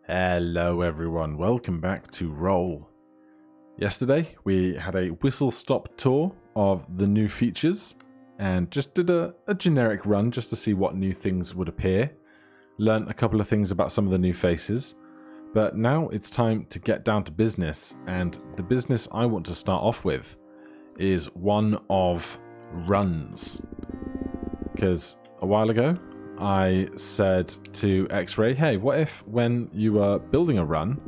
Hello everyone, welcome back to Roll. Yesterday we had a whistle-stop tour of the new features and just did a generic run just to see what new things would appear. Learned a couple of things about some of the new faces, but now it's time to get down to business, and the business I want to start off with is one of runs. Because a while ago I said to X-Ray, hey, what if when you were building a run,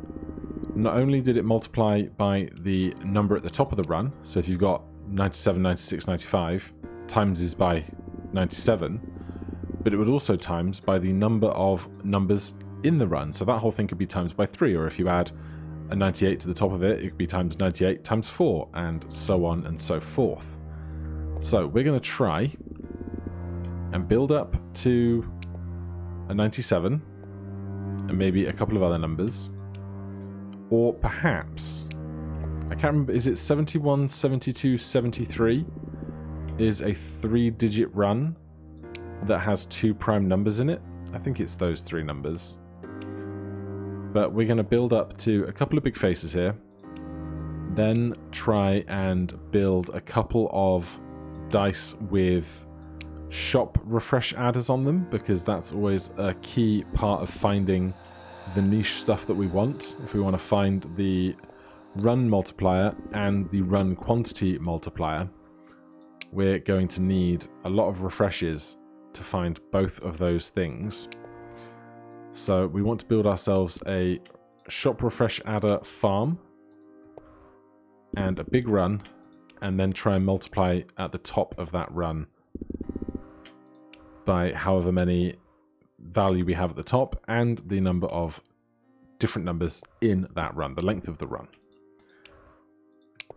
not only did it multiply by the number at the top of the run, so if you've got 97, 96, 95, times is by 97, but it would also times by the number of numbers in the run. So that whole thing could be times by 3, or if you add a 98 to the top of it, it could be times 98 times 4, and so on and so forth. So we're going to try and build up to a 97 and maybe a couple of other numbers, or perhaps I can't remember, is it 71, 72, 73 is a 3-digit run that has 2 prime numbers in it. I think it's those 3 numbers, but we're going to build up to a couple of big faces here, then try and build a couple of dice with shop refresh adders on them, because that's always a key part of finding the niche stuff that we want. If we want to find the run multiplier and the run quantity multiplier, we're going to need a lot of refreshes to find both of those things. So we want to build ourselves a shop refresh adder farm and a big run, and then try and multiply at the top of that run by however many value we have at the top and the number of different numbers in that run, the length of the run.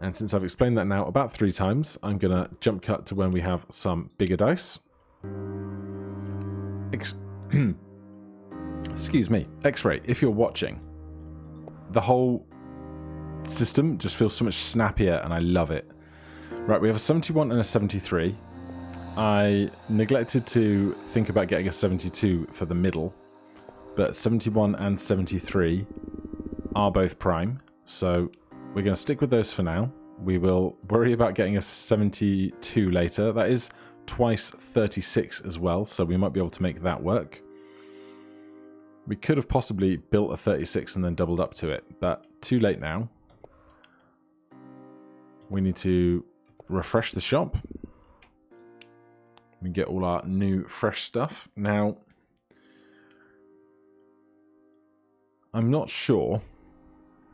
And since I've explained that now about 3 times, I'm going to jump cut to when we have some bigger dice. Excuse me, X-Ray, if you're watching, the whole system just feels so much snappier and I love it. Right, we have a 71 and a 73. I neglected to think about getting a 72 for the middle, but 71 and 73 are both prime, so we're going to stick with those for now. We will worry about getting a 72 later. That is twice 36 as well, so we might be able to make that work. We could have possibly built a 36 and then doubled up to it, but too late now. We need to refresh the shop. We get all our new fresh stuff. Now, I'm not sure,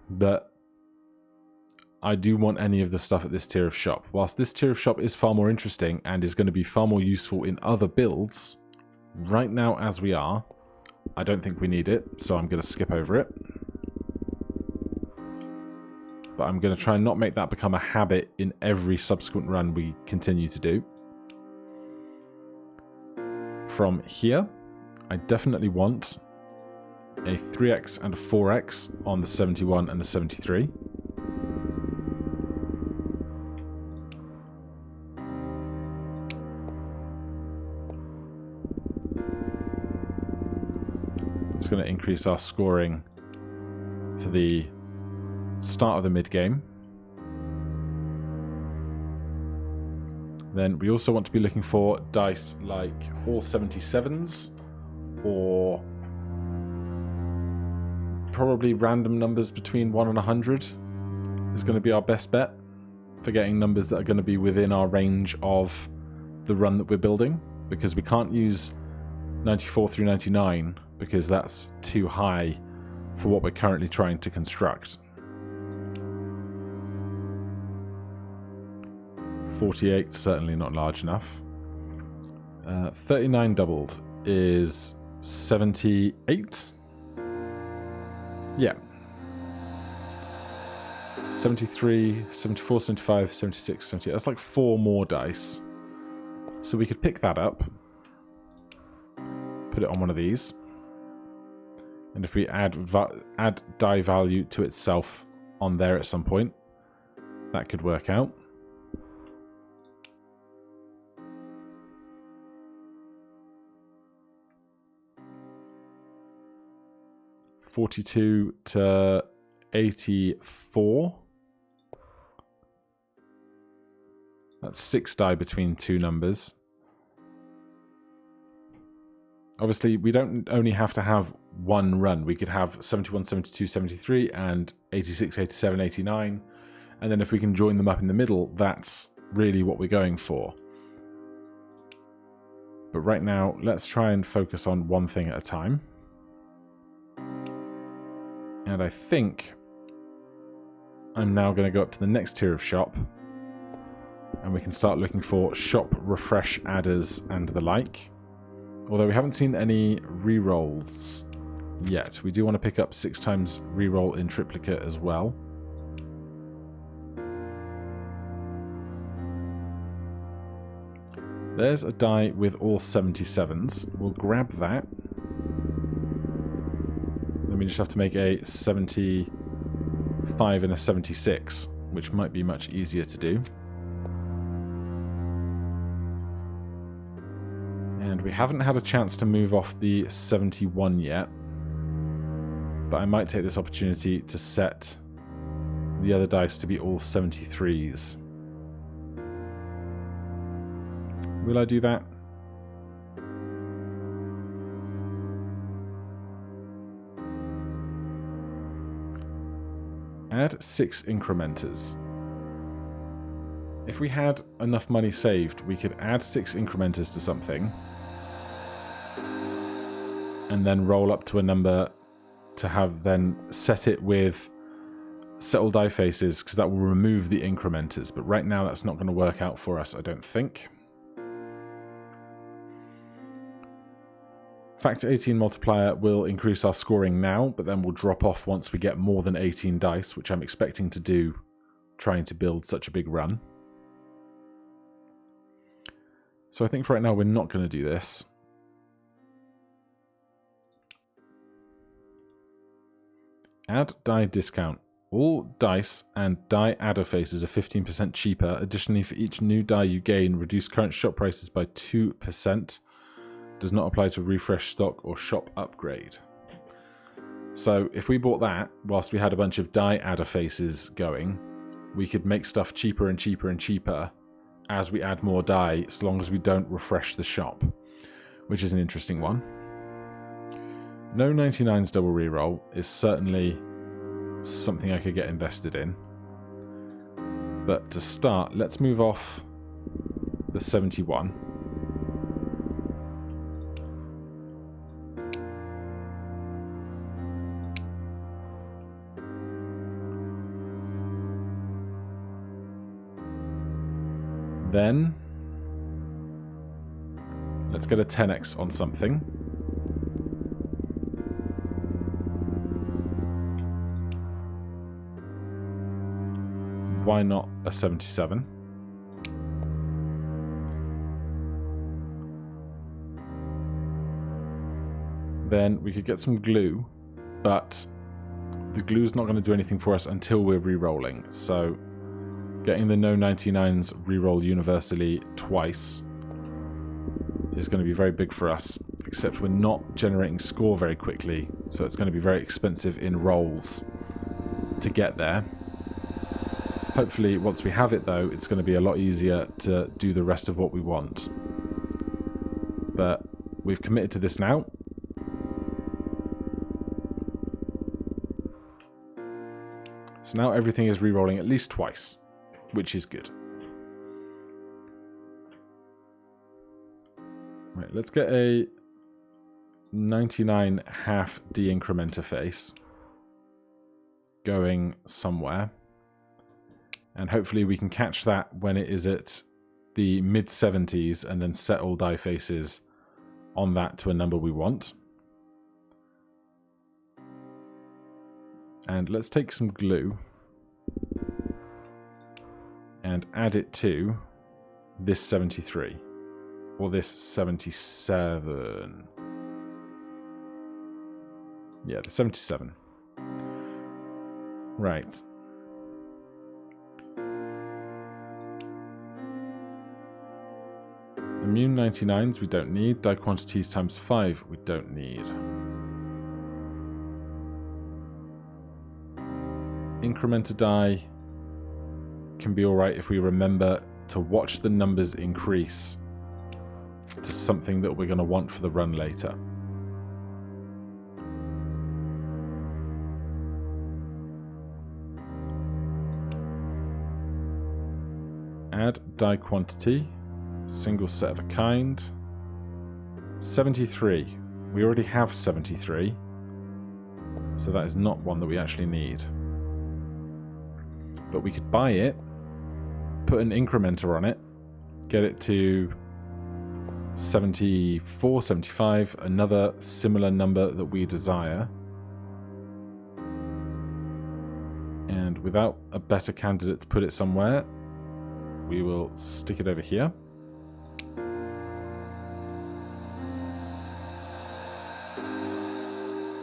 but I do want any of the stuff at this tier of shop. Whilst this tier of shop is far more interesting and is going to be far more useful in other builds, right now as we are, I don't think we need it, so I'm going to skip over it. But I'm going to try and not make that become a habit in every subsequent run we continue to do. From here, I definitely want a 3x and a 4x on the 71 and the 73. It's going to increase our scoring for the start of the mid-game. Then we also want to be looking for dice like all 77s, or probably random numbers between 1 and 100 is going to be our best bet for getting numbers that are going to be within our range of the run that we're building, because we can't use 94 through 99 because that's too high for what we're currently trying to construct. 48, certainly not large enough. 39 doubled is 78. Yeah. 73, 74, 75, 76, 78. That's like 4 more dice. So we could pick that up, put it on one of these, and if we add die value to itself on there at some point, that could work out. 42 to 84. That's 6 die between two numbers. Obviously, we don't only have to have one run. We could have 71, 72, 73, and 86, 87, 89. And then if we can join them up in the middle, that's really what we're going for. But right now, let's try and focus on one thing at a time. And I think I'm now going to go up to the next tier of shop. And we can start looking for shop refresh adders and the like. Although we haven't seen any rerolls yet. We do want to pick up 6 times reroll in triplicate as well. There's a die with all 77s. We'll grab that. Then we just have to make a 75 and a 76, which might be much easier to do. And we haven't had a chance to move off the 71 yet. But I might take this opportunity to set the other dice to be all 73s. Will I do that? Add 6 incrementers. If we had enough money saved, we could add 6 incrementers to something and then roll up to a number to have then set it with settle die faces, because that will remove the incrementers. But right now that's not going to work out for us, I don't think. Factor 18 multiplier will increase our scoring now, but then will drop off once we get more than 18 dice, which I'm expecting to do trying to build such a big run. So I think for right now we're not going to do this. Add die discount. All dice and die adder faces are 15% cheaper. Additionally, for each new die you gain, reduce current shop prices by 2%. Does not apply to refresh stock or shop upgrade. So if we bought that whilst we had a bunch of die adder faces going, we could make stuff cheaper and cheaper and cheaper as we add more die, as long as we don't refresh the shop, which is an interesting one. No 99s double reroll is certainly something I could get invested in. But to start, let's move off the 71. Then let's get a 10x on something. Why not a 77? Then we could get some glue, but the glue's not going to do anything for us until we're re-rolling. So getting the no 99s reroll universally twice is going to be very big for us, except we're not generating score very quickly, so it's going to be very expensive in rolls to get there. Hopefully, once we have it though, it's going to be a lot easier to do the rest of what we want. But we've committed to this now. So now everything is re-rolling at least twice, which is good. Right, let's get a 99 half de-incrementer face going somewhere. And hopefully we can catch that when it is at the mid-70s and then set all die faces on that to a number we want. And let's take some glue and add it to this 73 or this 77. Yeah, the 77. Right. Immune 99s we don't need. Die quantities times 5 we don't need. incrementer die can be alright if we remember to watch the numbers increase to something that we're going to want for the run later. Add die quantity, single set of a kind, 73. We already have 73, so that is not one that we actually need. But we could buy it, put an incrementer on it, get it to 74, 75, another similar number that we desire. And without a better candidate to put it somewhere, we will stick it over here.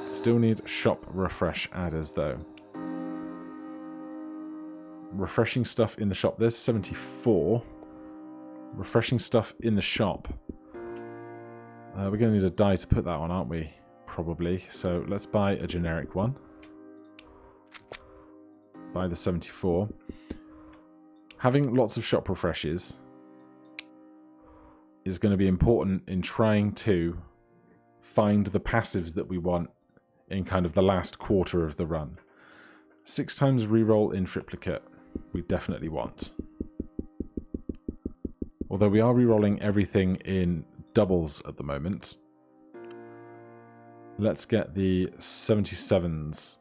Still need shop refresh adders though. Refreshing stuff in the shop. There's 74. Refreshing stuff in the shop. We're going to need a die to put that on, aren't we? Probably. So let's buy a generic one. Buy the 74. Having lots of shop refreshes is going to be important in trying to find the passives that we want in kind of the last quarter of the run. 6 times reroll in triplicate we definitely want. Although we are rerolling everything in doubles at the moment. Let's get the 77s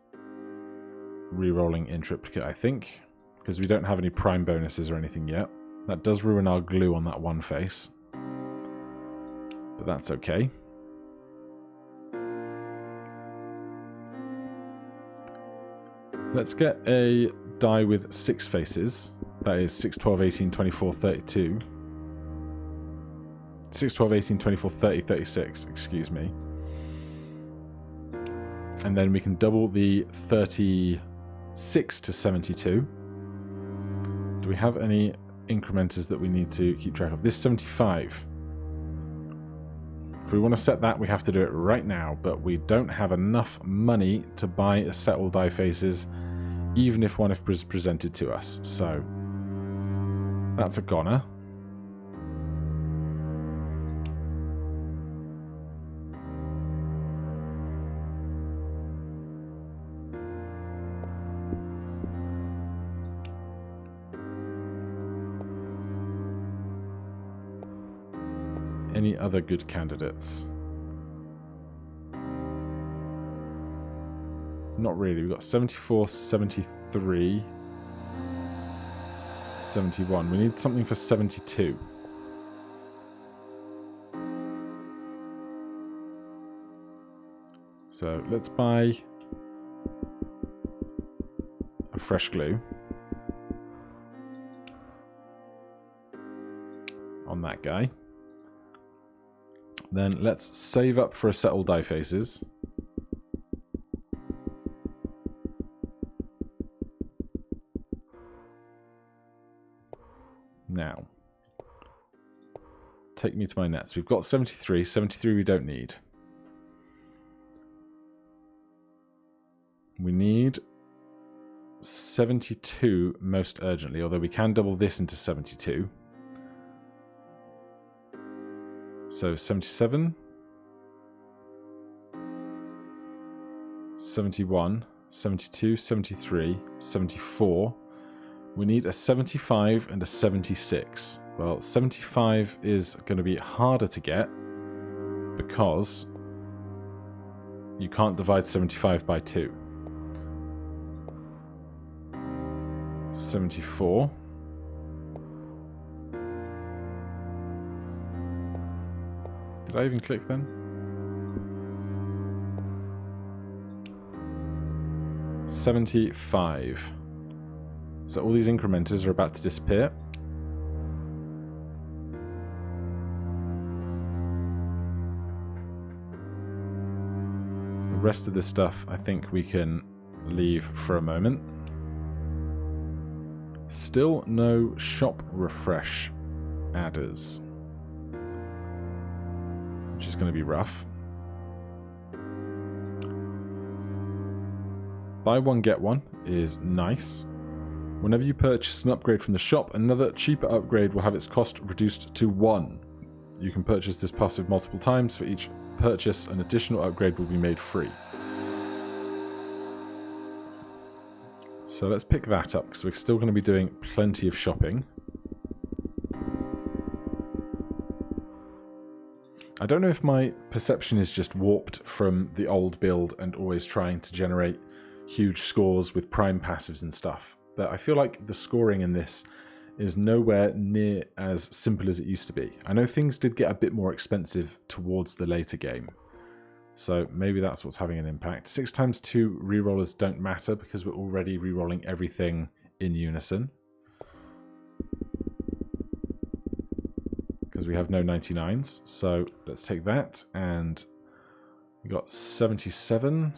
rerolling in triplicate, I think, because we don't have any prime bonuses or anything yet. That does ruin our glue on that one face, but that's okay. Let's get a die with 6 faces. That is 6, 12, 18, 24, 32. 6, 12, 18, 24, 30, 36, excuse me. And then we can double the 36 to 72. Do we have any incrementers that we need to keep track of? This 75. If we want to set that, we have to do it right now, but we don't have enough money to buy a set all die faces, even if one is presented to us. So that's a goner. Any other good candidates? Not really. We've got 74, 73, 71. We need something for 72. So let's buy a fresh glue on that guy. Then let's save up for a set all die faces. Now, take me to my nets. We've got 73. 73 we don't need. We need 72 most urgently, although we can double this into 72. So 77, 71, 72, 73, 74. We need a 75 and a 76. Well, 75 is going to be harder to get because you can't divide 75 by 2. 74. Did I even click then? 75. So all these incrementers are about to disappear. The rest of this stuff I think we can leave for a moment. Still no shop refresh adders, which is going to be rough. Buy one, get one is nice. Whenever you purchase an upgrade from the shop, another cheaper upgrade will have its cost reduced to 1. You can purchase this passive multiple times. For each purchase, an additional upgrade will be made free. So let's pick that up, because we're still going to be doing plenty of shopping. I don't know if my perception is just warped from the old build and always trying to generate huge scores with prime passives and stuff, but I feel like the scoring in this is nowhere near as simple as it used to be. I know things did get a bit more expensive towards the later game, so maybe that's what's having an impact. 6 times 2 rerollers don't matter because we're already rerolling everything in unison. Because we have no 99s, so let's take that, and we got 77,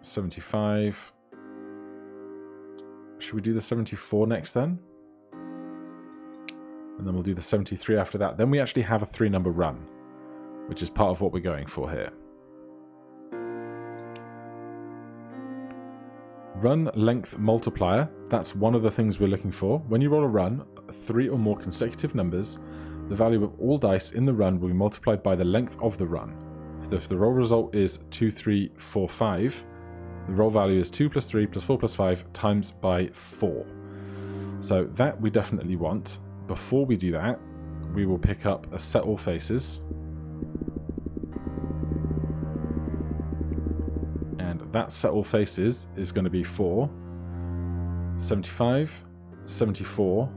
75. Should we do the 74 next then? And then we'll do the 73 after that. Then we actually have a 3-number run, which is part of what we're going for here. Run length multiplier. That's one of the things we're looking for. When you roll a run, 3 or more consecutive numbers, the value of all dice in the run will be multiplied by the length of the run. So if the roll result is 2, 3, 4, 5, the roll value is 2 plus 3 plus 4 plus 5 times by 4. So that we definitely want. Before we do that, we will pick up a set all faces. And that set all faces is going to be 4, 75, 74,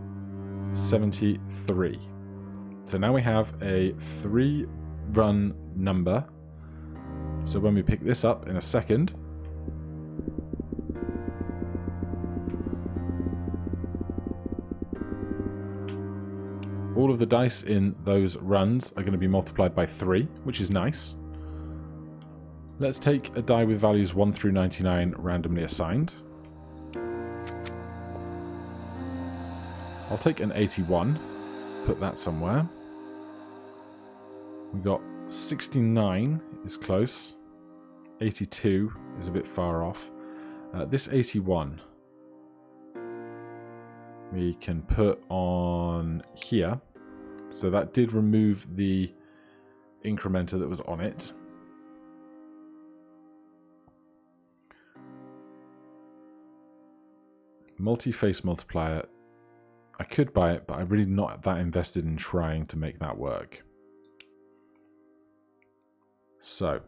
73. So now we have a 3-run number. So when we pick this up in a second, all of the dice in those runs are going to be multiplied by 3, which is nice. Let's take a die with values 1 through 99 randomly assigned. I'll take an 81, put that somewhere. We got 69 is close, 82 is a bit far off. This 81 we can put on here, so that did remove the incrementer that was on it. Multi-face multiplier, I could buy it, but I'm really not that invested in trying to make that work. So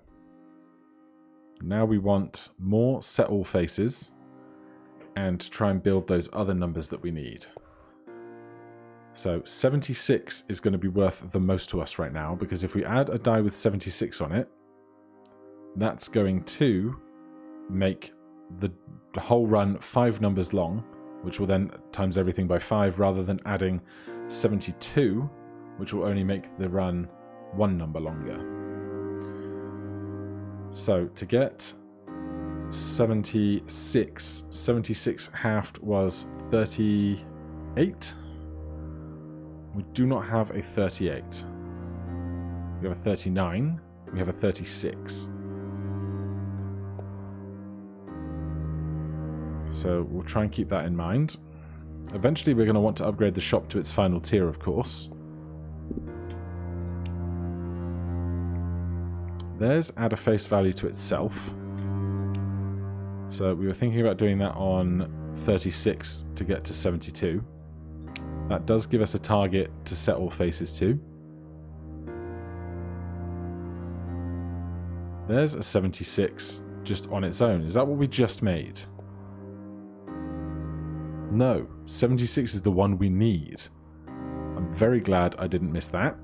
now we want more set all faces and try and build those other numbers that we need. So 76 is going to be worth the most to us right now, because if we add a die with 76 on it, that's going to make the whole run 5 numbers long, which will then times everything by 5, rather than adding 72, which will only make the run 1 number longer. So to get 76 halved was 38. We do not have a 38. We have a 39. We have a 36. So we'll try and keep that in mind. Eventually we're going to want to upgrade the shop to its final tier, of course. There's add a face value to itself. So we were thinking about doing that on 36 to get to 72. That does give us a target to set all faces to. There's a 76 just on its own. Is that what we just made? No, 76 is the one we need. I'm very glad I didn't miss that.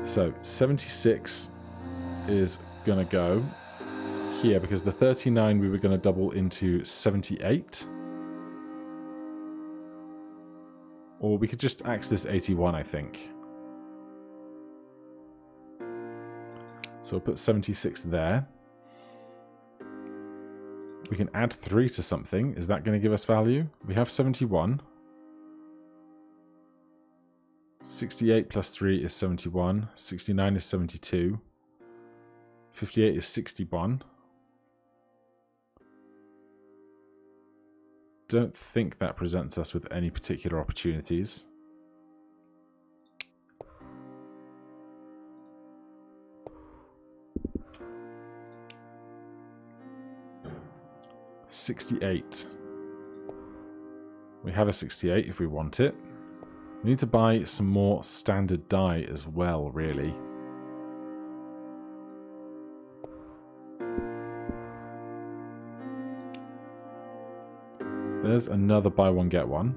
So 76 is going to go here, because the 39 we were going to double into 78. Or we could just axe this 81, I think. So we'll put 76 there. We can add 3 to something. Is that going to give us value? We have 71. 68 plus 3 is 71. 69 is 72. 58 is 61. don't think that presents us with any particular opportunities. $68. We have a 68 if we want it. We need to buy some more standard die as well, really. There's another buy one get one.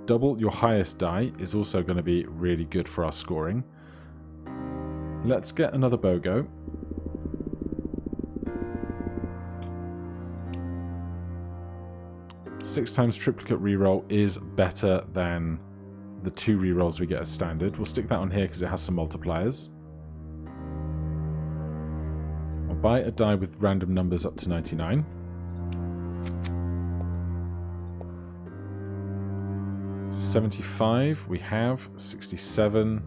Double your highest die is also going to be really good for our scoring. Let's get another BOGO. Six times triplicate reroll is better than the 2 rerolls we get as standard. We'll stick that on here because it has some multipliers. I'll buy a die with random numbers up to 99. $75 we have, 67.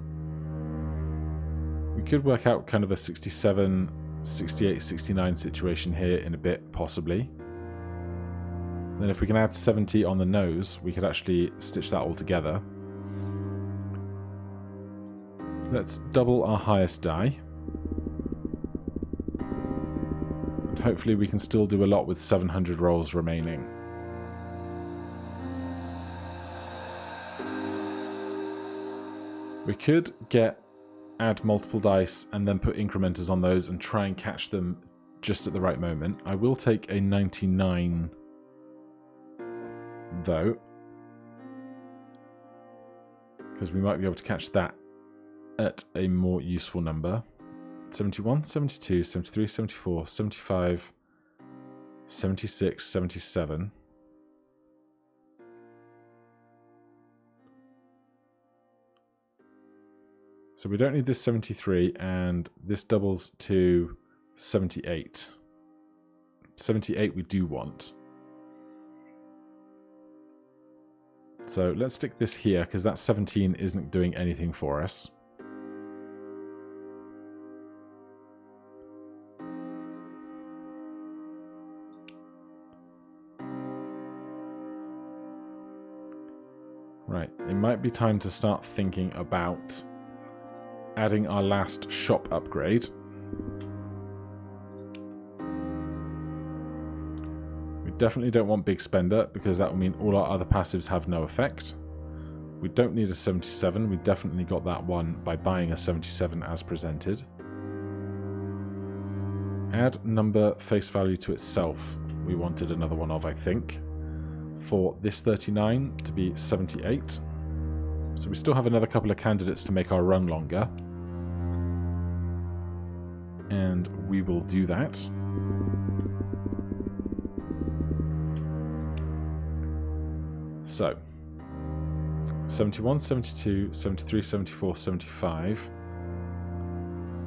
We could work out kind of a 67, 68, 69 situation here in a bit, possibly. Then if we can add 70 on the nose, we could actually stitch that all together. Let's double our highest die. And hopefully we can still do a lot with 700 rolls remaining. We could add multiple dice and then put incrementers on those and try and catch them just at the right moment. I will take a 99 though, because we might be able to catch that at a more useful number. 71, 72, 73, 74, 75, 76, 77. So we don't need this 73, and this doubles to 78. 78 we do want. So let's stick this here, because that 17 isn't doing anything for us. Right, it might be time to start thinking about adding our last shop upgrade. We definitely don't want Big Spender, because that will mean all our other passives have no effect. We don't need a 77. We definitely got that one by buying a 77 as presented. Add number face value to itself. We wanted another one of, I think, for this 39 to be 78. So we still have another couple of candidates to make our run longer. And we will do that. So, 71, 72, 73, 74, 75.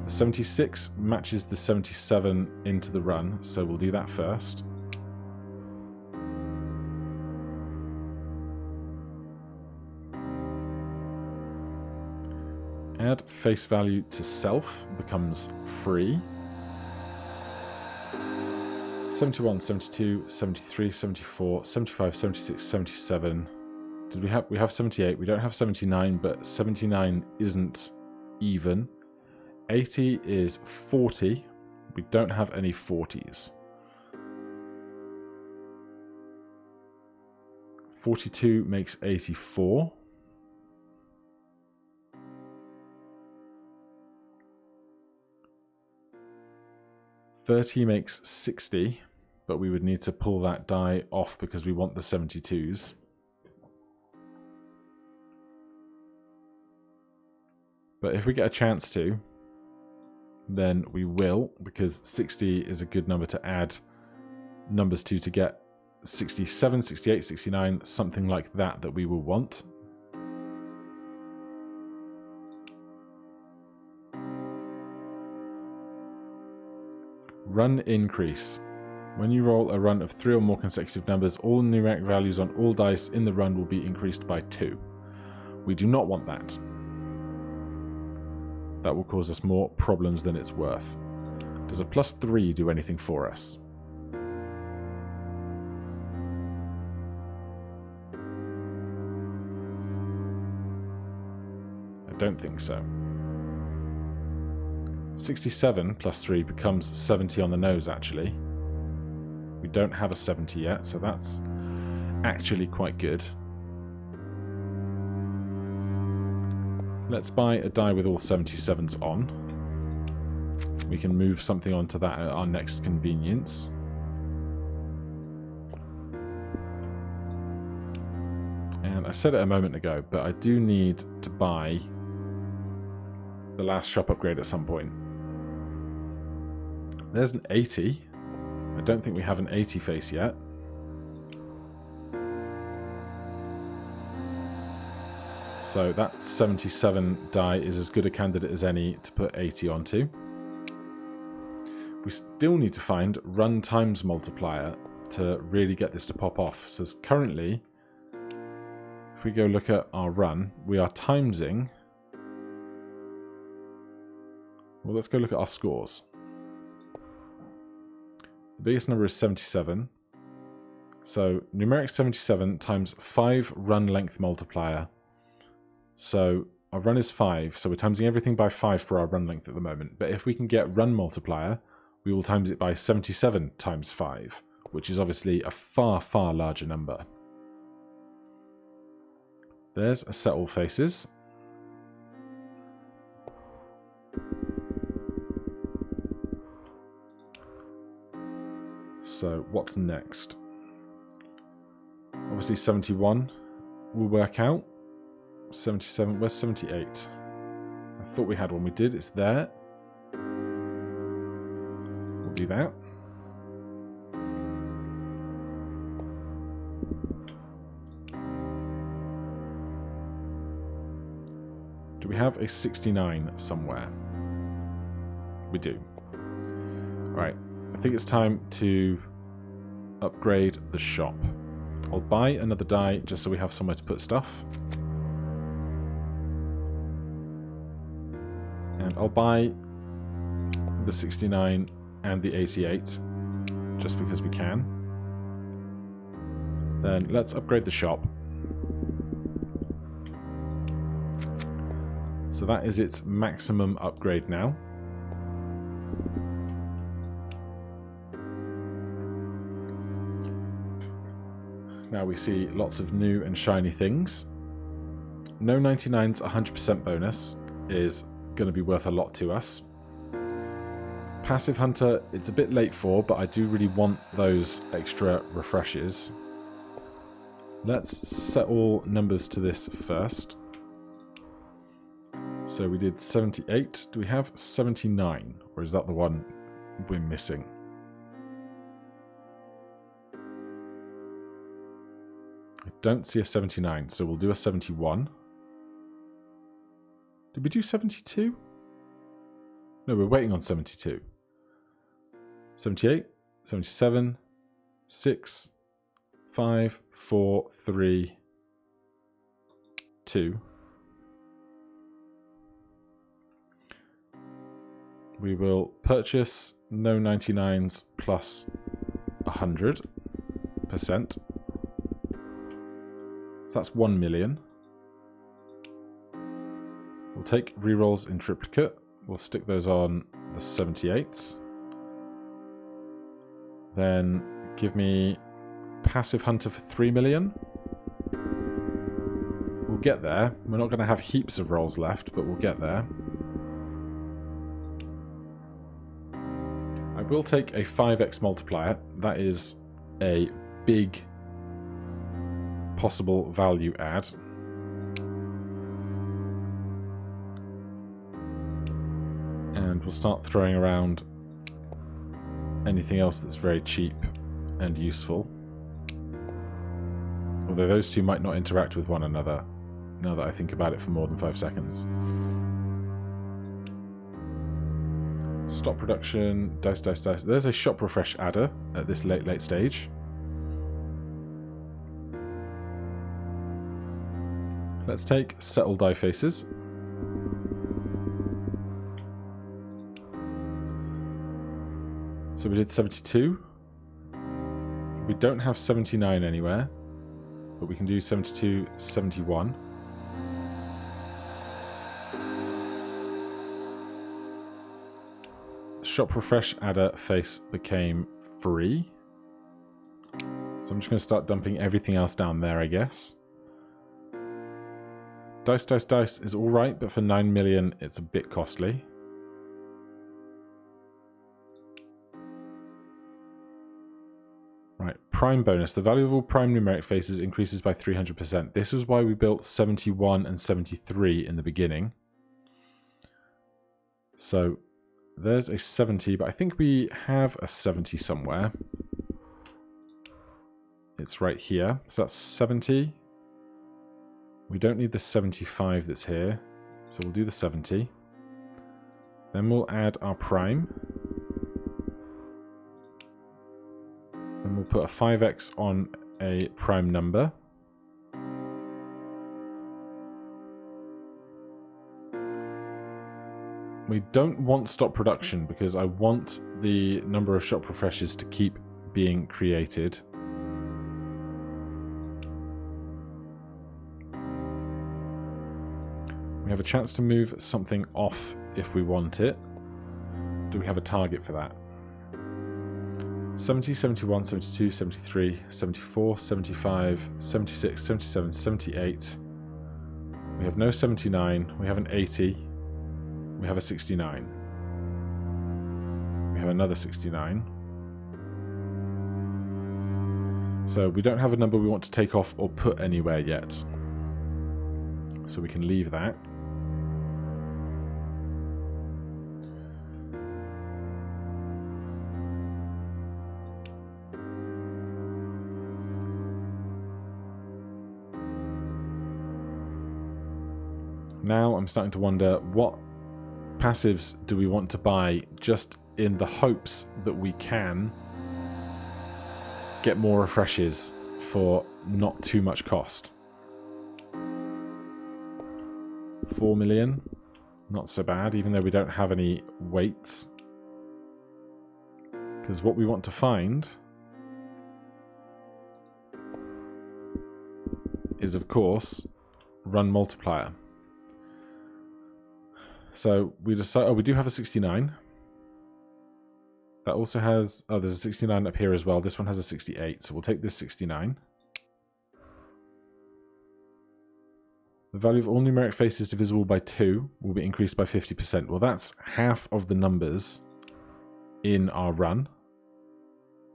76 matches the 77 into the run, so we'll do that first. Add face value to self becomes free. 71, 72, 73, 74, 75, 76, 77. Did we have 78? We don't have 79, but 79 isn't even. 80 is 40. We don't have any 40s. 42 makes 84. $30 makes 60, but we would need to pull that die off because we want the 72s. But if we get a chance to, then we will, because 60 is a good number to add numbers to get 67, 68, 69, something like that we will want. Run increase. When you roll a run of 3 or more consecutive numbers, all numeric values on all dice in the run will be increased by 2. We do not want that. That will cause us more problems than it's worth. Does a +3 do anything for us? don't think so. 67 plus 3 becomes 70 on the nose, actually. We don't have a 70 yet, so that's actually quite good. Let's buy a die with all 77s on. We can move something onto that at our next convenience. And I said it a moment ago, but I do need to buy the last shop upgrade at some point. There's an 80. I don't think we have an 80 face yet. So that 77 die is as good a candidate as any to put 80 onto. We still need to find run times multiplier to really get this to pop off. So currently, if we go look at our run, we are timesing. Well, let's go look at our scores. The biggest number is 77. So numeric 77 times 5 run length multiplier. So our run is 5, so we're timesing everything by 5 for our run length at the moment. But if we can get run multiplier, we will times it by 77 times 5, which is obviously a far, far larger number. There's a set all faces. So what's next? Obviously 71 will work out. 77, where's 78? I thought we had one, we did, it's there. We'll do that. Do we have a 69 somewhere? We do. Right, I think it's time to upgrade the shop. I'll buy another die just so we have somewhere to put stuff. And I'll buy the 69 and the 88 just because we can. Then let's upgrade the shop. So that is its maximum upgrade now. Now we see lots of new and shiny things. No 99's 100% bonus is going to be worth a lot to us. Passive Hunter, it's a bit late for, but I do really want those extra refreshes. Let's set all numbers to this first. So we did 78. Do we have 79? Or is that the one we're missing? I don't see a 79, so we'll do a 71. Did we do 72? No, we're waiting on 72. 78, 77, 6, 5, 4, 3, 2. We will purchase no 99s plus 100%. So that's 1 million. We'll take rerolls in triplicate. We'll stick those on the 78s. Then give me Passive Hunter for 3 million. We'll get there. We're not going to have heaps of rolls left, but we'll get there. I will take a 5x multiplier. That is a big possible value add. And we'll start throwing around anything else that's very cheap and useful. Although those two might not interact with one another, now that I think about it for more than 5 seconds. Stop production, dice, dice, dice. There's a shop refresh adder at this late stage. Let's take settle die faces. So we did 72. We don't have 79 anywhere, but we can do 72, 71. shop refresh adder face became free. So I'm just going to start dumping everything else down there, I guess. Dice, dice, dice is alright, but for 9 million it's a bit costly. Right, prime bonus. The value of all prime numeric faces increases by 300%. This is why we built 71 and 73 in the beginning. So there's a 70, but I think we have a 70 somewhere. It's right here. So that's 70. We don't need the 75 that's here. So we'll do the 70. Then we'll add our prime. Then we'll put a 5x on a prime number. We don't want stop production because I want the number of shop refreshes to keep being created. We have a chance to move something off if we want it. Do we have a target for that? 70, 71, 72, 73, 74, 75, 76, 77, 78. We have no 79. We have an 80. We have a 69. We have another 69. So we don't have a number we want to take off or put anywhere yet. So we can leave that. Now I'm starting to wonder, what passives do we want to buy just in the hopes that we can get more refreshes for not too much cost? 4 million, not so bad, even though we don't have any weights. Because what we want to find is, of course, run multiplier. So we decide, oh, we do have a 69. That also has, oh, there's a 69 up here as well. This one has a 68, so we'll take this 69. The value of all numeric faces divisible by 2 will be increased by 50%. Well, that's half of the numbers in our run.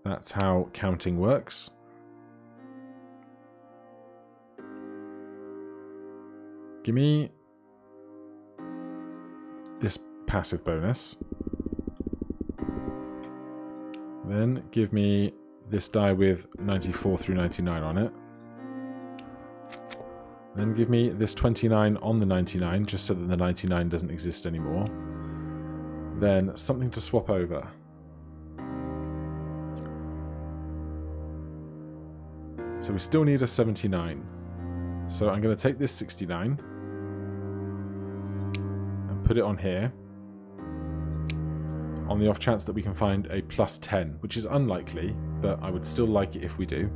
That's how counting works. Give me this passive bonus. Then give me this die with 94 through 99 on it. Then give me this 29 on the 99, just so that the 99 doesn't exist anymore. Then something to swap over. So we still need a 79. So I'm going to take this 69 and put it on here, on the off chance that we can find a plus 10, which is unlikely, but I would still like it if we do.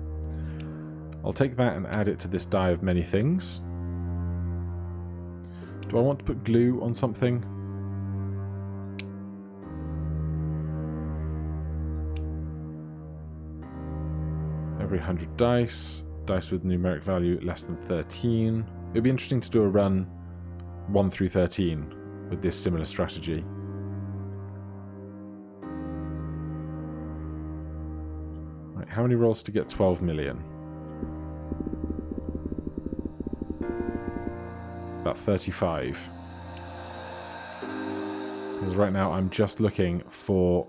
I'll take that and add it to this die of many things. Do I want to put glue on something? Every 100 dice. Dice with numeric value less than 13. It would be interesting to do a run 1 through 13 with this similar strategy. Right, how many rolls to get 12 million? About 35. Because right now I'm just looking for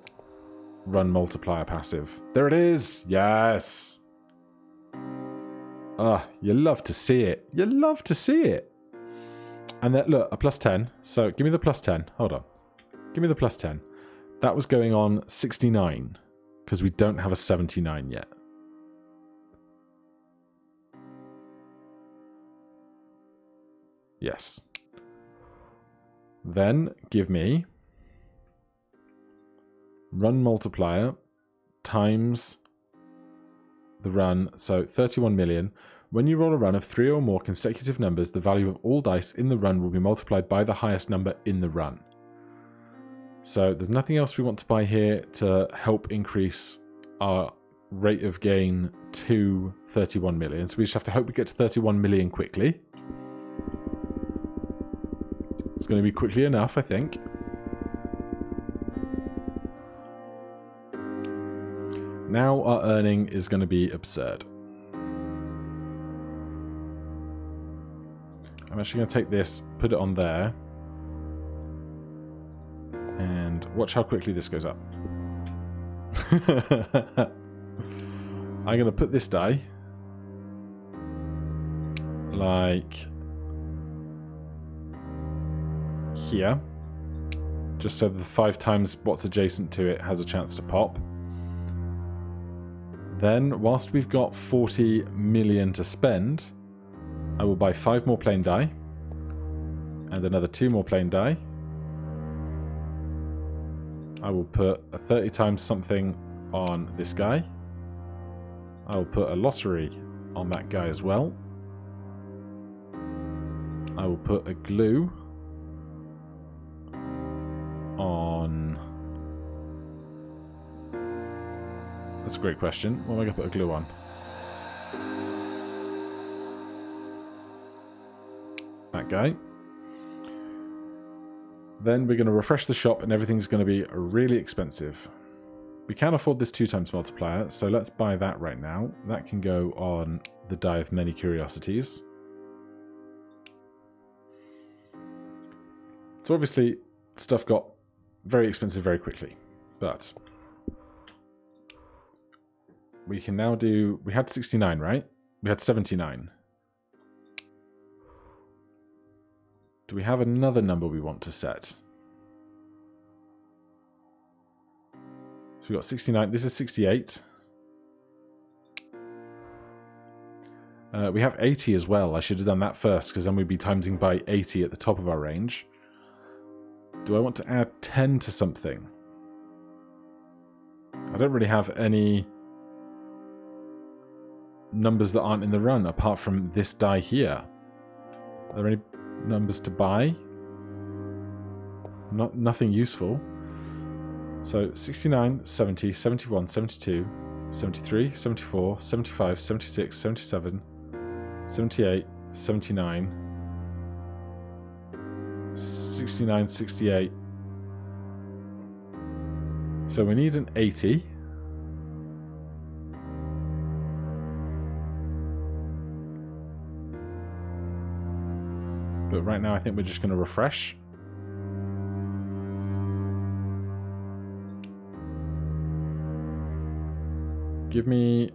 run multiplier passive. There it is! Yes! Ah, you love to see it. You love to see it. And then, look, a plus 10. So give me the plus 10. Hold on. Give me the plus 10. That was going on 69. Because we don't have a 79 yet. Yes. Then give me run multiplier times the run, so 31 million. When you roll a run of 3 or more consecutive numbers, the value of all dice in the run will be multiplied by the highest number in the run. So there's nothing else we want to buy here to help increase our rate of gain to 31 million. So we just have to hope we get to 31 million quickly. It's going to be quickly enough, I think. Now our earning is going to be absurd. I'm actually going to take this, put it on there, and watch how quickly this goes up. I'm going to put this die like here, just so the 5 times what's adjacent to it has a chance to pop. Then, whilst we've got 40 million to spend, I will buy 5 more plain die, and another 2 more plain die. I will put a 30 times something on this guy. I will put a lottery on that guy as well. I will put a glue on... That's a great question. What am I going to put a glue on? That guy. Then we're going to refresh the shop and everything's going to be really expensive. We can afford this 2 times multiplier, so let's buy that right now. That can go on the die of many curiosities. So obviously stuff got very expensive very quickly, but we can now do... We had 69, right? We had 79. Do we have another number we want to set? So we got 69. This is 68. We have 80 as well. I should have done that first, because then we'd be timesing by 80 at the top of our range. Do I want to add 10 to something? I don't really have any numbers that aren't in the run apart from this die here. Are there any numbers to buy? Nothing useful. So 69, 70, 71, 72, 73, 74, 75, 76, 77, 78, 79, 69, 68. So we need an 80. But right now I think we're just going to refresh. Give me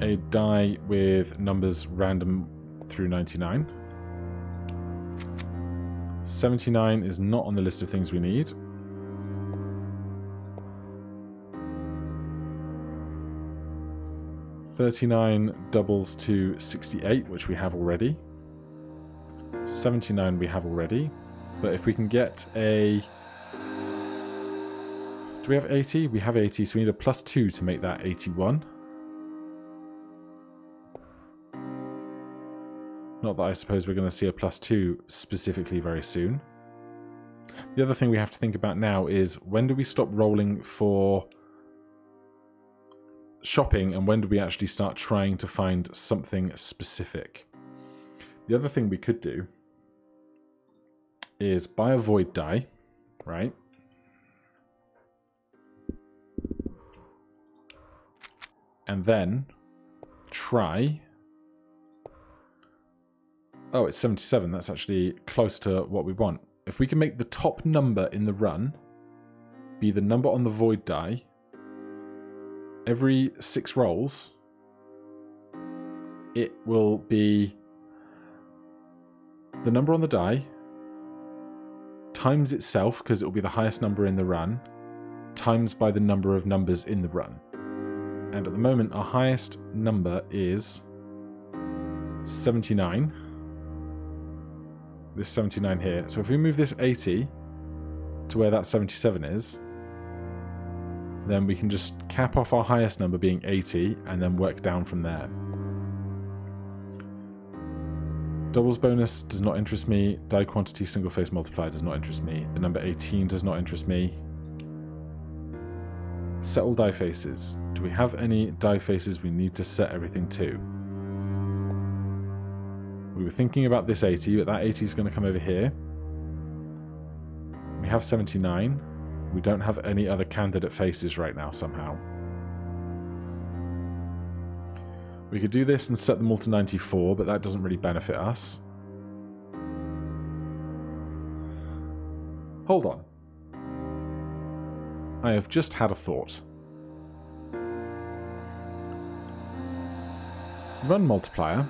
a die with numbers random through 99. 79 is not on the list of things we need. $39 doubles to 68, which we have already. 79 we have already. But if we can get a... Do we have 80? We have 80, so we need a +2 to make that 81. Not that I suppose we're going to see a +2 specifically very soon. The other thing we have to think about now is, when do we stop rolling for shopping and when do we actually start trying to find something specific? The other thing we could do is buy a void die, right? And then try... Oh, it's 77. That's actually close to what we want. If we can make the top number in the run be the number on the void die, every 6 rolls, it will be the number on the die times itself, because it will be the highest number in the run, times by the number of numbers in the run. And at the moment, our highest number is 79. This 79 here. So if we move this 80 to where that 77 is, then we can just cap off our highest number being 80 and then work down from there. Doubles bonus does not interest me. Die quantity single face multiplier does not interest me. The number 18 does not interest me. Set all die faces. Do we have any die faces we need to set everything to? We were thinking about this 80, but that 80 is going to come over here. We have 79. We don't have any other candidate faces right now somehow. We could do this and set them all to 94, but that doesn't really benefit us. Hold on. I have just had a thought. Run multiplier.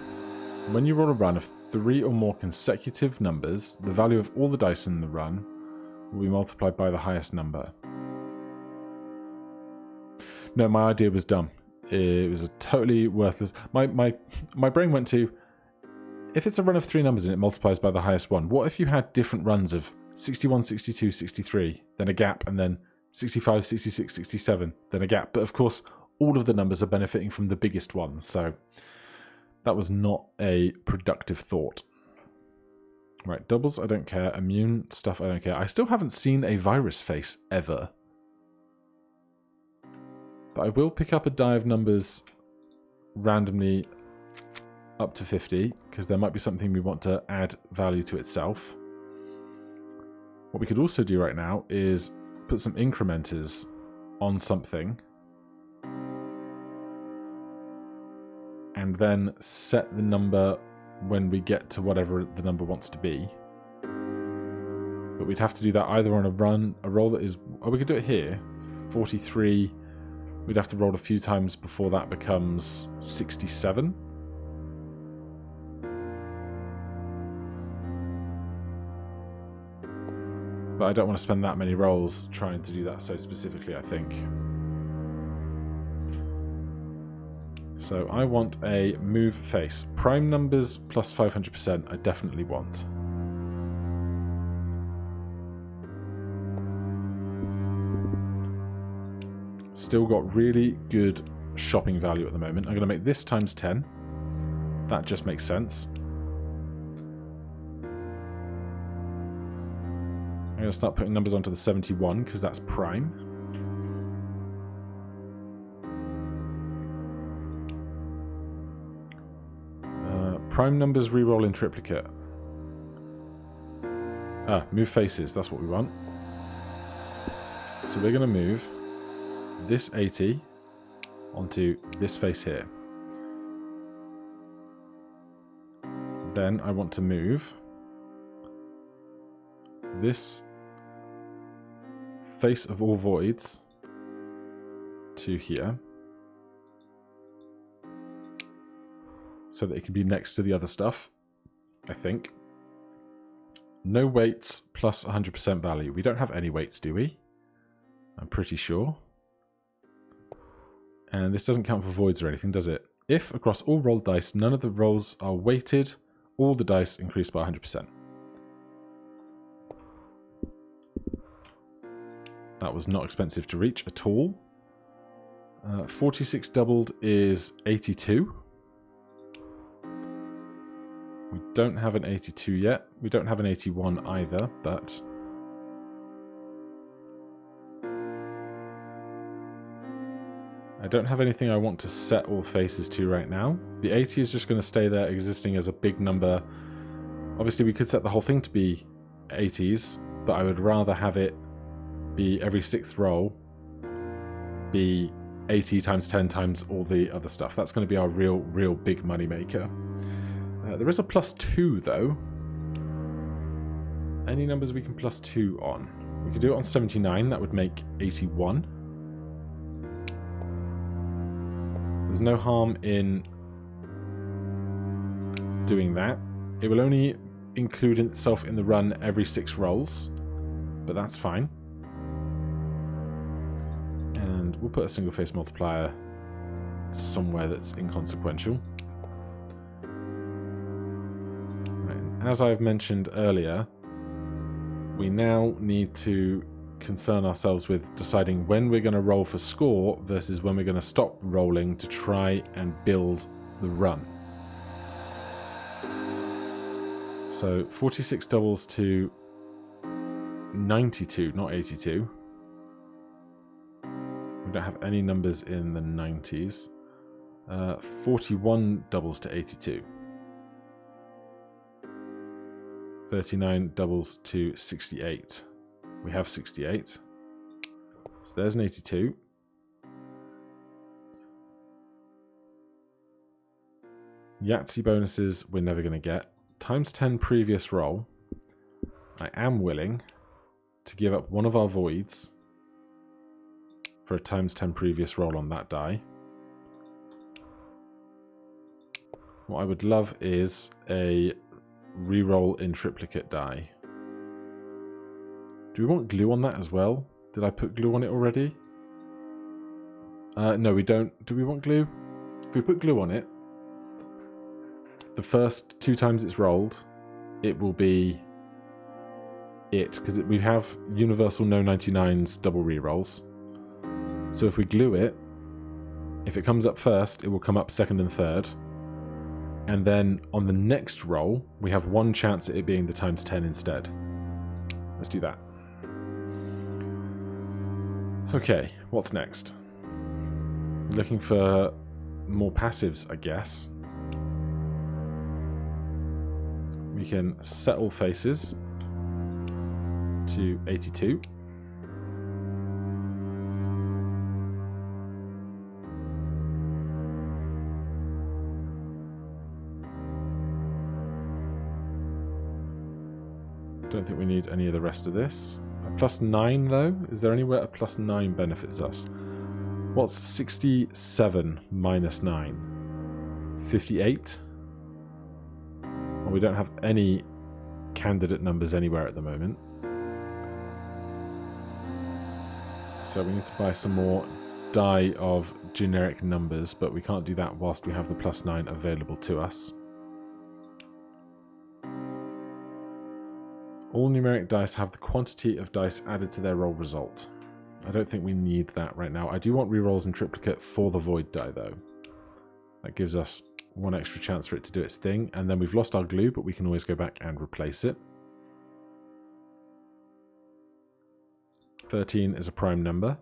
When you roll a run of 3 or more consecutive numbers, the value of all the dice in the run will be multiplied by the highest number. No, my idea was dumb. It was a totally worthless... My brain went to, if it's a run of 3 numbers and it multiplies by the highest one, what if you had different runs of 61, 62, 63, then a gap, and then 65, 66, 67, then a gap? But of course, all of the numbers are benefiting from the biggest one, so that was not a productive thought. Right, doubles, I don't care. Immune stuff, I don't care. I still haven't seen a virus face ever. But I will pick up a die of numbers randomly up to 50, because there might be something we want to add value to itself. What we could also do right now is put some incrementers on something, and then set the number when we get to whatever the number wants to be. But we'd have to do that either on a roll that is... Oh, we could do it here. 43... We'd have to roll a few times before that becomes 67. But I don't want to spend that many rolls trying to do that so specifically, I think. So I want a move face. Prime numbers plus 500% I definitely want. Still got really good shopping value at the moment. I'm going to make this times 10. That just makes sense. I'm going to start putting numbers onto the 71 because that's prime. Prime numbers reroll in triplicate. Move faces. That's what we want. So we're going to move this 80 onto this face here. Then I want to move this face of all voids to here, so that it can be next to the other stuff, I think. No weights plus 100% value. We don't have any weights, do we? I'm pretty sure. And this doesn't count for voids or anything, does it? If across all rolled dice, none of the rolls are weighted, all the dice increase by 100%. That was not expensive to reach at all. 46 doubled is 82. We don't have an 82 yet. We don't have an 81 either, but... I don't have anything I want to set all faces to right now. The 80 is just going to stay there existing as a big number. Obviously we could set the whole thing to be 80s, but I would rather have it be every 6th roll be 80 times 10 times all the other stuff. That's going to be our real big money maker. There is a +2 though. Any numbers we can +2 on? We could do it on 79, that would make 81. There's no harm in doing that. It will only include itself in the run every 6 rolls, but that's fine. And we'll put a single face multiplier somewhere that's inconsequential. Right. As I've mentioned earlier, we now need to concern ourselves with deciding when we're going to roll for score versus when we're going to stop rolling to try and build the run. So 46 doubles to 92, not 82. We don't have any numbers in the 90s. 41 doubles to 82. 39 doubles to 68. We have 68. So there's an 82. Yahtzee bonuses we're never going to get. Times 10 previous roll. I am willing to give up one of our voids for a times 10 previous roll on that die. What I would love is a reroll in triplicate die. Do we want glue on that as well? Did I put glue on it already? No, we don't. Do we want glue? If we put glue on it, the first 2 times it's rolled, it will be it, because we have universal no 99s double rerolls. So if we glue it, if it comes up first, it will come up second and third. And then on the next roll, we have 1 chance at it being the times 10 instead. Let's do that. Okay, what's next? Looking for more passives, I guess. We can set all faces to 82. Don't think we need any of the rest of this. A +9 though? Is there anywhere a +9 benefits us? What's 67 minus 9? 58? Well, we don't have any candidate numbers anywhere at the moment. So we need to buy some more die of generic numbers, but we can't do that whilst we have the +9 available to us. All numeric dice have the quantity of dice added to their roll result. I don't think we need that right now. I do want rerolls in triplicate for the void die though. That gives us 1 extra chance for it to do its thing, and then we've lost our glue, but we can always go back and replace it. 13 is a prime number.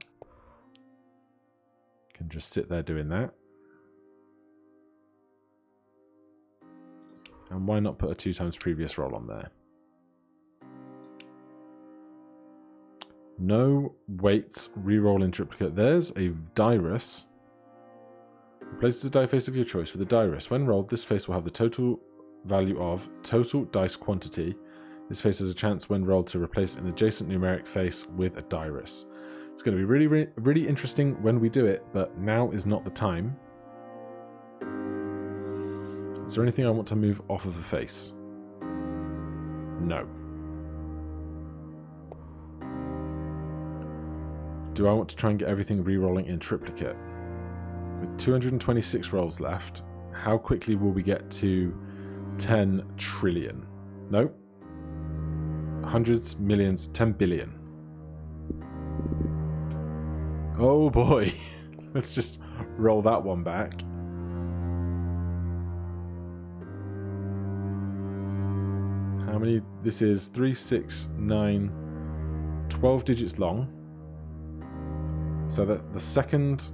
Can just sit there doing that. And why not put a 2 times previous roll on there? No weights, reroll in triplicate. There's a Dirus. Replace the die face of your choice with a Dirus. When rolled, this face will have the total value of total dice quantity. This face has a chance when rolled to replace an adjacent numeric face with a Dirus. It's going to be really interesting when we do it, but now is not the time. Is there anything I want to move off of a face? No. Do I want to try and get everything re-rolling in triplicate? With 226 rolls left, how quickly will we get to 10 trillion? No. Hundreds, millions, 10 billion. Oh boy. Let's just roll that one back. How many? This is 3, 6, 9, 12 digits long. So that the second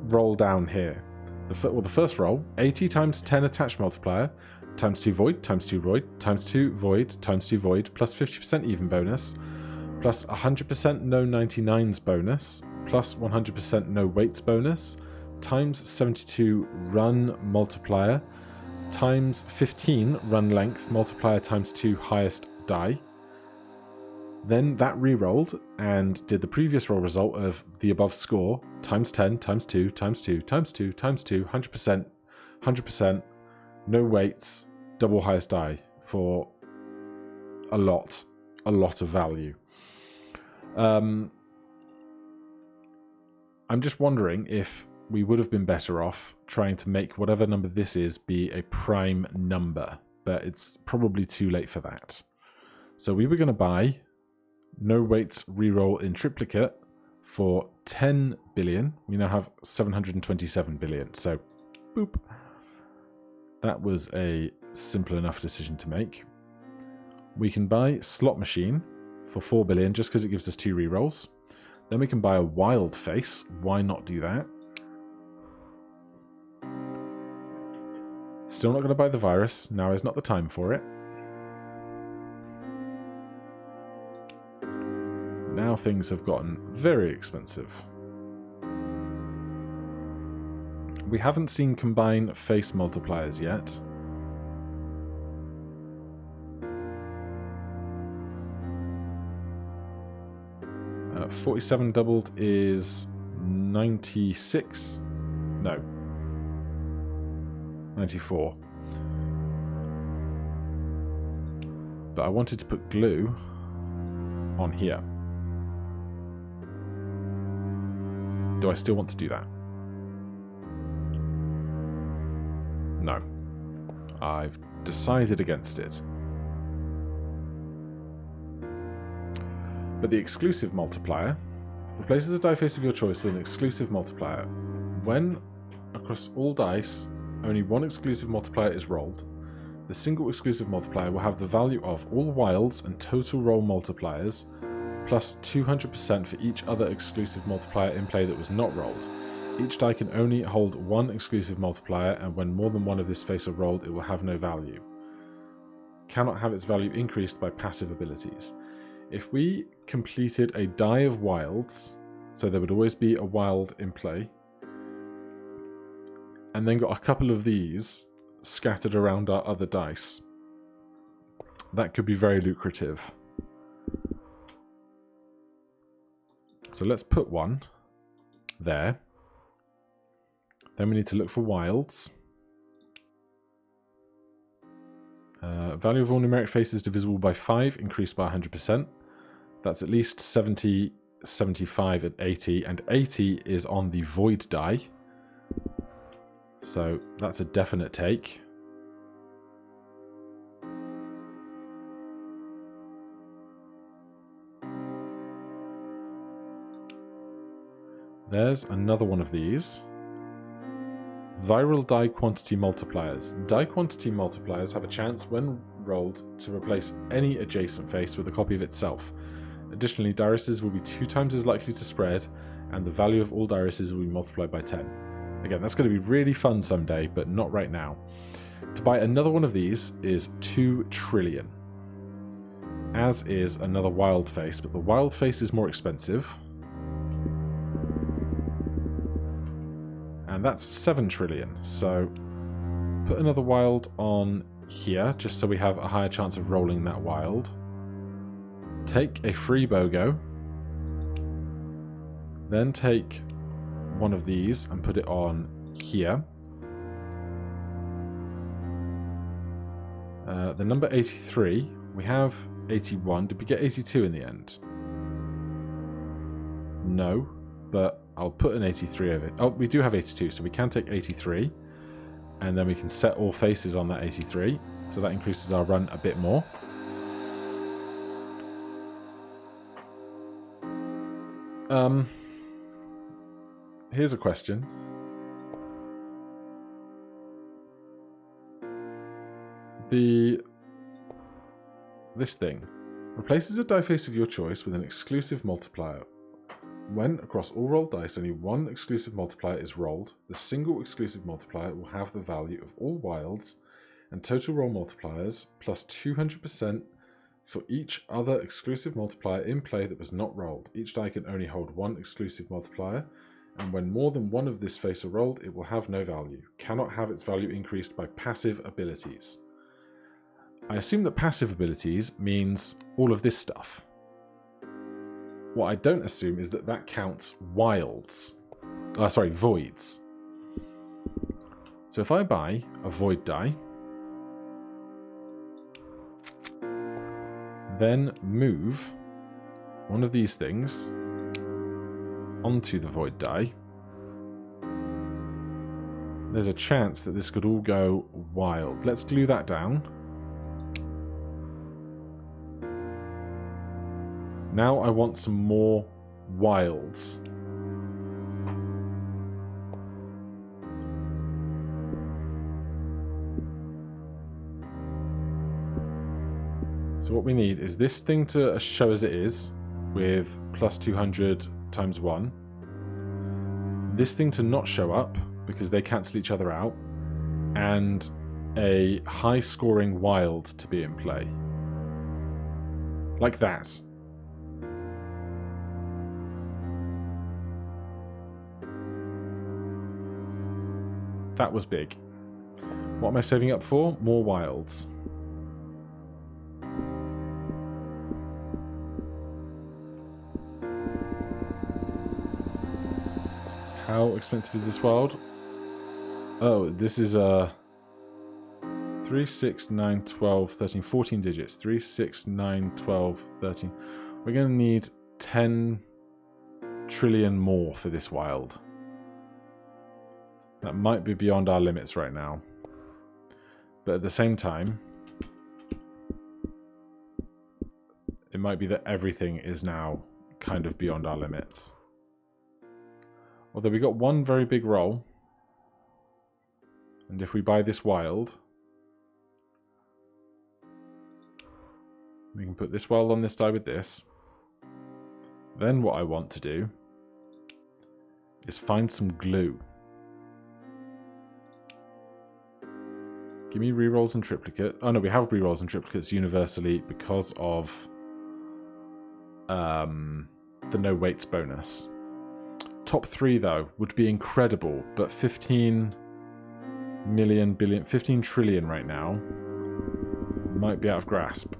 roll down here, the first roll, 80 times 10 attached multiplier, times 2 void, times 2 void, times 2 void, times 2 void, plus 50% even bonus, plus 100% no 99s bonus, plus 100% no weights bonus, times 72 run multiplier, times 15 run length multiplier times 2 highest die. Then that re-rolled and did the previous roll result of the above score times 10 times 2 times 2 times 2 times 2 100%, no weights, double highest die for a lot of value. I'm just wondering if we would have been better off trying to make whatever number this is be a prime number, but it's probably too late for that. So we were going to buy no weights reroll in triplicate for 10 billion. We now have 727 billion. So, boop. That was a simple enough decision to make. We can buy Slot Machine for 4 billion just because it gives us 2 rerolls. Then we can buy a Wild Face. Why not do that? Still not going to buy the Virus. Now is not the time for it. Now things have gotten very expensive. We haven't seen combine face multipliers yet. Uh, 47 doubled is 96. No. 94. But I wanted to put glue on here. Do I still want to do that? No. I've decided against it. But the exclusive multiplier replaces a die face of your choice with an exclusive multiplier. When, across all dice, only one exclusive multiplier is rolled, the single exclusive multiplier will have the value of all wilds and total roll multipliers, plus 200% for each other exclusive multiplier in play that was not rolled. Each die can only hold one exclusive multiplier, and when more than one of this face are rolled, it will have no value. Cannot have its value increased by passive abilities. If we completed a die of wilds, so there would always be a wild in play, and then got a couple of these scattered around our other dice, that could be very lucrative. So let's put one there. Then we need to look for wilds. Value of all numeric faces divisible by 5 increased by 100%. That's at least 70, 75, and 80. And 80 is on the void die. So that's a definite take. There's another one of these. Viral die quantity multipliers. Die quantity multipliers have a chance, when rolled, to replace any adjacent face with a copy of itself. Additionally, dirices will be 2 times as likely to spread, and the value of all dirices will be multiplied by 10. Again, that's going to be really fun someday, but not right now. To buy another one of these is 2 trillion. As is another wild face, but the wild face is more expensive. And that's 7 trillion. So put another wild on here, just so we have a higher chance of rolling that wild. Take a free BOGO. Then take one of these and put it on here. The number 83, we have 81. Did we get 82 in the end? No, but I'll put an 83 over it. Oh, we do have 82, so we can take 83. And then we can set all faces on that 83. So that increases our run a bit more. Here's a question. This thing replaces a die face of your choice with an exclusive multiplier. When, across all rolled dice, only one exclusive multiplier is rolled, the single exclusive multiplier will have the value of all wilds and total roll multipliers, plus 200% for each other exclusive multiplier in play that was not rolled. Each die can only hold one exclusive multiplier, and when more than one of this face are rolled, it will have no value. Cannot have its value increased by passive abilities. I assume that passive abilities means all of this stuff. What I don't assume is that that counts wilds. Voids. So if I buy a void die, then move one of these things onto the void die, there's a chance that this could all go wild. Let's glue that down. Now I want some more wilds. So what we need is this thing to show as it is, with plus 200 times 1. This thing to not show up, because they cancel each other out. And a high-scoring wild to be in play. Like that. That was big. What am I saving up for? More wilds. How expensive is this wild? Oh, this is 3, 6, 9, 12, 13, 14 digits. 3, 6, 9, 12, 13. We're going to need 10 trillion more for this wild. That might be beyond our limits right now. But at the same time, it might be that everything is now kind of beyond our limits. Although we got one very big roll. And if we buy this wild, we can put this wild on this die with this. Then what I want to do is find some glue. Give me rerolls and triplicate. Oh no, we have rerolls and triplicates universally because of the no weights bonus. Top 3 though would be incredible, but 15 million, billion, 15 trillion right now might be out of grasp.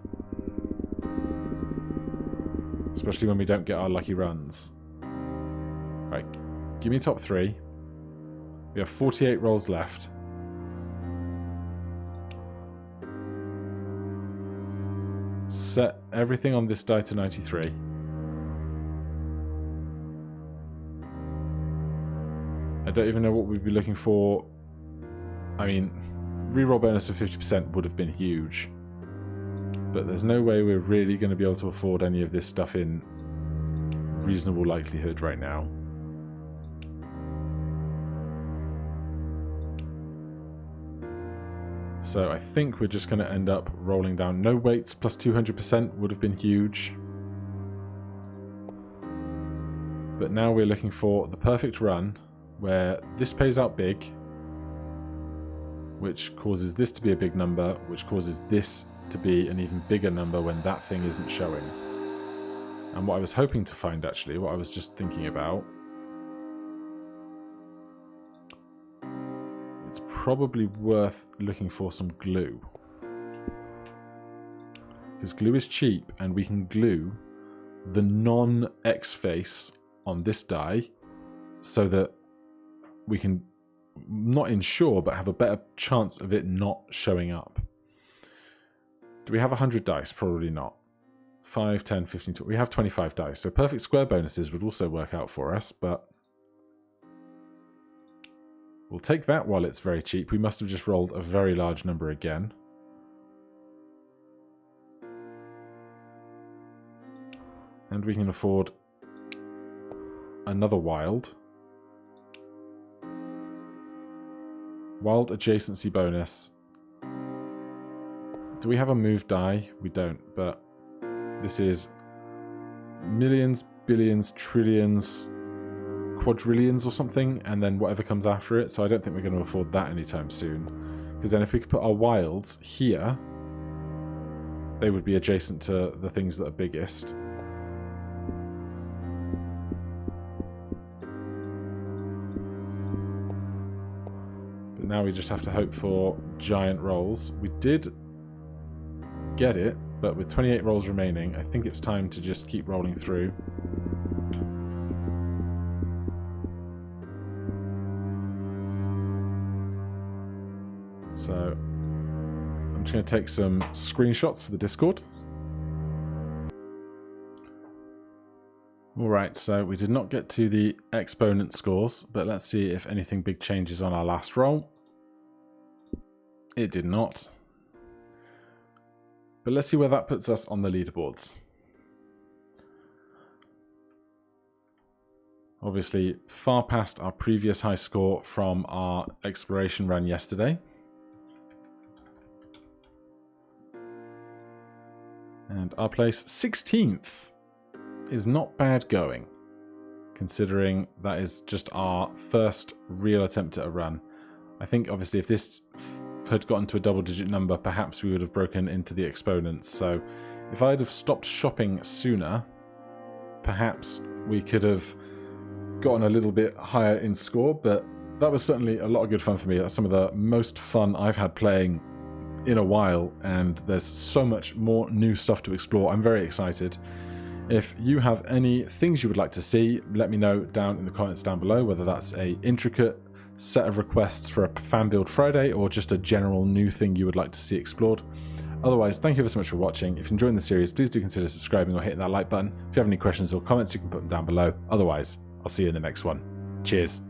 Especially when we don't get our lucky runs. Right, give me top 3. We have 48 rolls left. Set everything on this die to 93. I don't even know what we'd be looking for. I mean, reroll bonus of 50% would have been huge. But there's no way we're really going to be able to afford any of this stuff in reasonable likelihood right now. So I think we're just going to end up rolling down. No weights plus 200% would have been huge. But now we're looking for the perfect run where this pays out big, which causes this to be a big number, which causes this to be an even bigger number when that thing isn't showing. And what I was hoping to find, actually, what I was just thinking about, it's probably worth looking for some glue. Because glue is cheap, and we can glue the non-X face on this die so that we can not ensure, but have a better chance of it not showing up. Do we have 100 dice? Probably not. 5, 10, 15, 20. We have 25 dice. So perfect square bonuses would also work out for us, but we'll take that while it's very cheap. We must have just rolled a very large number again. And we can afford another wild. Wild adjacency bonus. Do we have a move die? We don't, but this is millions, billions, trillions, quadrillions or something, and then whatever comes after it. So I don't think we're going to afford that anytime soon. Because then if we could put our wilds here, they would be adjacent to the things that are biggest. But now we just have to hope for giant rolls. We did get it, but with 28 rolls remaining, I think it's time to just keep rolling through. So I'm just going to take some screenshots for the Discord. Alright, so we did not get to the exponent scores, but let's see if anything big changes on our last roll. It did not. But let's see where that puts us on the leaderboards. Obviously, far past our previous high score from our exploration run yesterday. And our place 16th is not bad going, considering that is just our first real attempt at a run. I think obviously if this had gotten to a double-digit number, perhaps we would have broken into the exponents. So if I'd have stopped shopping sooner, perhaps we could have gotten a little bit higher in score, but that was certainly a lot of good fun for me. That's some of the most fun I've had playing in a while, and there's so much more new stuff to explore. I'm very excited. If you have any things you would like to see, let me know down in the comments down below, whether that's a intricate set of requests for a Fan Build Friday or just a general new thing you would like to see explored. Otherwise, thank you ever so much for watching. If you're enjoying the series, please do consider subscribing or hitting that like button. If you have any questions or comments, you can put them down below. Otherwise, I'll see you in the next one. Cheers.